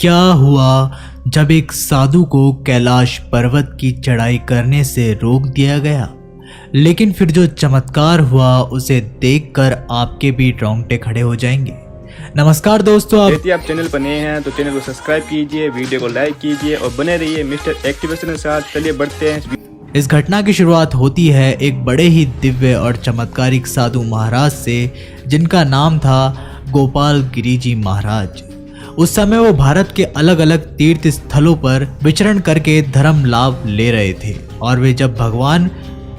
क्या हुआ जब एक साधु को कैलाश पर्वत की चढ़ाई करने से रोक दिया गया, लेकिन फिर जो चमत्कार हुआ उसे देखकर आपके भी रोंगटे खड़े हो जाएंगे। नमस्कार दोस्तों, यदि आप चैनल पर नए हैं तो चैनल को सब्सक्राइब कीजिए, वीडियो को लाइक कीजिए और बने रहिए मिस्टर एक्टिवेशन के साथ। चलिए बढ़ते हैं। इस घटना की शुरुआत होती है एक बड़े ही दिव्य और चमत्कारिक साधु महाराज से, जिनका नाम था गोपाल गिरी जी महाराज। उस समय वो भारत के अलग अलग तीर्थ स्थलों पर विचरण करके धर्म लाभ ले रहे थे और वे जब भगवान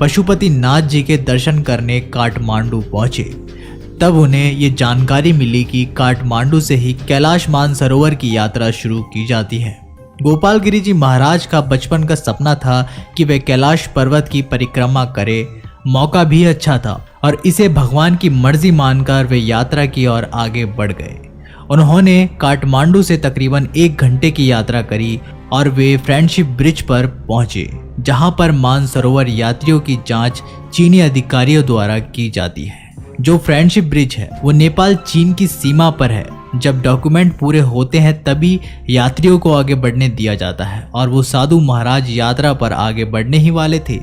पशुपति नाथ जी के दर्शन करने काठमांडू पहुंचे तब उन्हें ये जानकारी मिली कि काठमांडू से ही कैलाश मानसरोवर की यात्रा शुरू की जाती है। गोपाल गिरी जी महाराज का बचपन का सपना था कि वे कैलाश पर्वत की परिक्रमा करें। मौका भी अच्छा था और इसे भगवान की मर्जी मानकर वे यात्रा की ओर आगे बढ़ गए। उन्होंने काठमांडू से तकरीबन 1 घंटे की यात्रा करी और वे फ्रेंडशिप ब्रिज पर पहुंचे, जहां पर मानसरोवर यात्रियों की जांच चीनी अधिकारियों द्वारा की जाती है। जो फ्रेंडशिप ब्रिज है वो नेपाल चीन की सीमा पर है। जब डॉक्यूमेंट पूरे होते हैं तभी यात्रियों को आगे बढ़ने दिया जाता है और वो साधु महाराज यात्रा पर आगे बढ़ने ही वाले थे,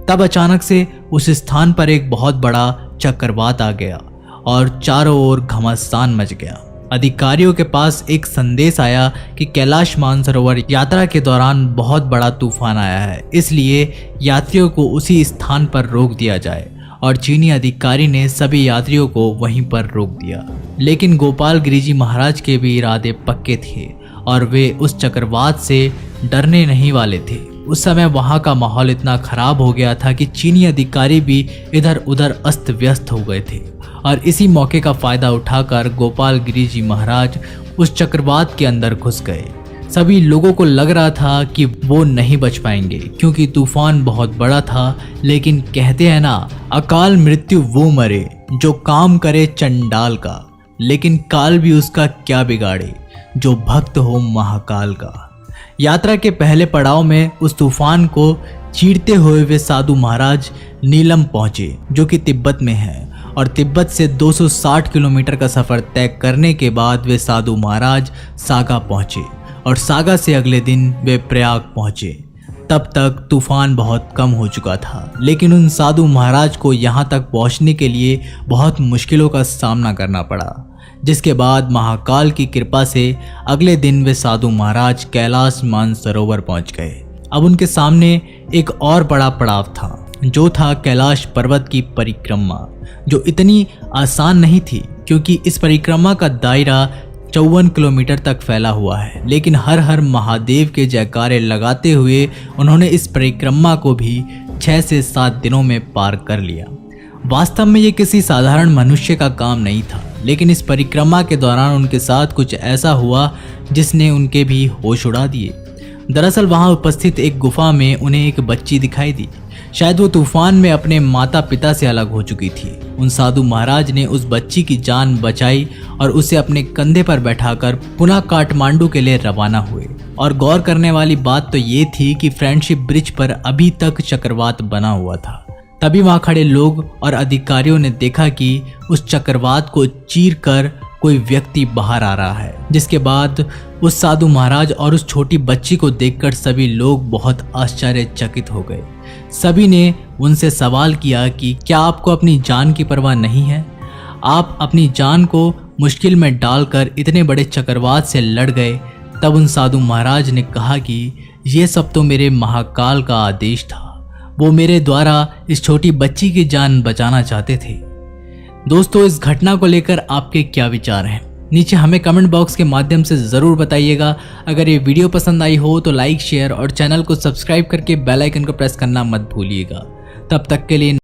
तब अचानक से उस स्थान पर एक बहुत बड़ा चक्रवात आ गया और चारों ओर घमासान मच गया। अधिकारियों के पास एक संदेश आया कि कैलाश मानसरोवर यात्रा के दौरान बहुत बड़ा तूफान आया है, इसलिए यात्रियों को उसी स्थान पर रोक दिया जाए और चीनी अधिकारी ने सभी यात्रियों को वहीं पर रोक दिया। लेकिन गोपाल गिरी जी महाराज के भी इरादे पक्के थे और वे उस चक्रवात से डरने नहीं वाले थे। उस समय वहां का माहौल इतना खराब हो गया था कि चीनी अधिकारी भी इधर उधर अस्त व्यस्त हो गए थे और इसी मौके का फायदा उठाकर गोपाल गिरी जी महाराज उस चक्रवात के अंदर घुस गए। सभी लोगों को लग रहा था कि वो नहीं बच पाएंगे क्योंकि तूफान बहुत बड़ा था, लेकिन कहते हैं ना, अकाल मृत्यु वो मरे जो काम करे चंडाल का, लेकिन काल भी उसका क्या बिगाड़े जो भक्त हो महाकाल का। यात्रा के पहले पड़ाव में उस तूफान को चीरते हुए वे साधु महाराज नीलम पहुंचे, जो कि तिब्बत में है, और तिब्बत से 260 किलोमीटर का सफर तय करने के बाद वे साधु महाराज सागा पहुंचे और सागा से अगले दिन वे प्रयाग पहुंचे। तब तक तूफान बहुत कम हो चुका था, लेकिन उन साधु महाराज को यहाँ तक पहुँचने के लिए बहुत मुश्किलों का सामना करना पड़ा, जिसके बाद महाकाल की कृपा से अगले दिन वे साधु महाराज कैलाश मानसरोवर पहुँच गए। अब उनके सामने एक और बड़ा पड़ाव था, जो था कैलाश पर्वत की परिक्रमा, जो इतनी आसान नहीं थी क्योंकि इस परिक्रमा का दायरा 54 किलोमीटर तक फैला हुआ है। लेकिन हर हर महादेव के जयकारे लगाते हुए उन्होंने इस परिक्रमा को भी 6 से 7 दिनों में पार कर लिया। वास्तव में ये किसी साधारण मनुष्य का काम नहीं था, लेकिन इस परिक्रमा के दौरान उनके साथ कुछ ऐसा हुआ जिसने उनके भी होश उड़ा दिए। दरअसल वहां उपस्थित एक गुफा में उन्हें एक बच्ची दिखाई दी। शायद वो तूफान में अपने माता पिता से अलग हो चुकी थी। उन साधु महाराज ने उस बच्ची की जान बचाई और उसे अपने कंधे पर बैठाकर पुनः काठमांडू के लिए रवाना हुए। और गौर करने वाली बात तो ये थी कि फ्रेंडशिप ब्रिज पर अभी तक चक्रवात बना हुआ था। तभी वहां खड़े लोग और अधिकारियों ने देखा कि उस चक्रवात को चीर कर कोई व्यक्ति बाहर आ रहा है, जिसके बाद उस साधु महाराज और उस छोटी बच्ची को देखकर सभी लोग बहुत आश्चर्यचकित हो गए। सभी ने उनसे सवाल किया कि क्या आपको अपनी जान की परवाह नहीं है? आप अपनी जान को मुश्किल में डालकर इतने बड़े चक्रवात से लड़ गए। तब उन साधु महाराज ने कहा कि ये सब तो मेरे महाकाल का आदेश था, वो मेरे द्वारा इस छोटी बच्ची की जान बचाना चाहते थे। दोस्तों, इस घटना को लेकर आपके क्या विचार हैं? नीचे हमें कमेंट बॉक्स के माध्यम से ज़रूर बताइएगा। अगर ये वीडियो पसंद आई हो तो लाइक, शेयर और चैनल को सब्सक्राइब करके बेल आइकन को प्रेस करना मत भूलिएगा। तब तक के लिए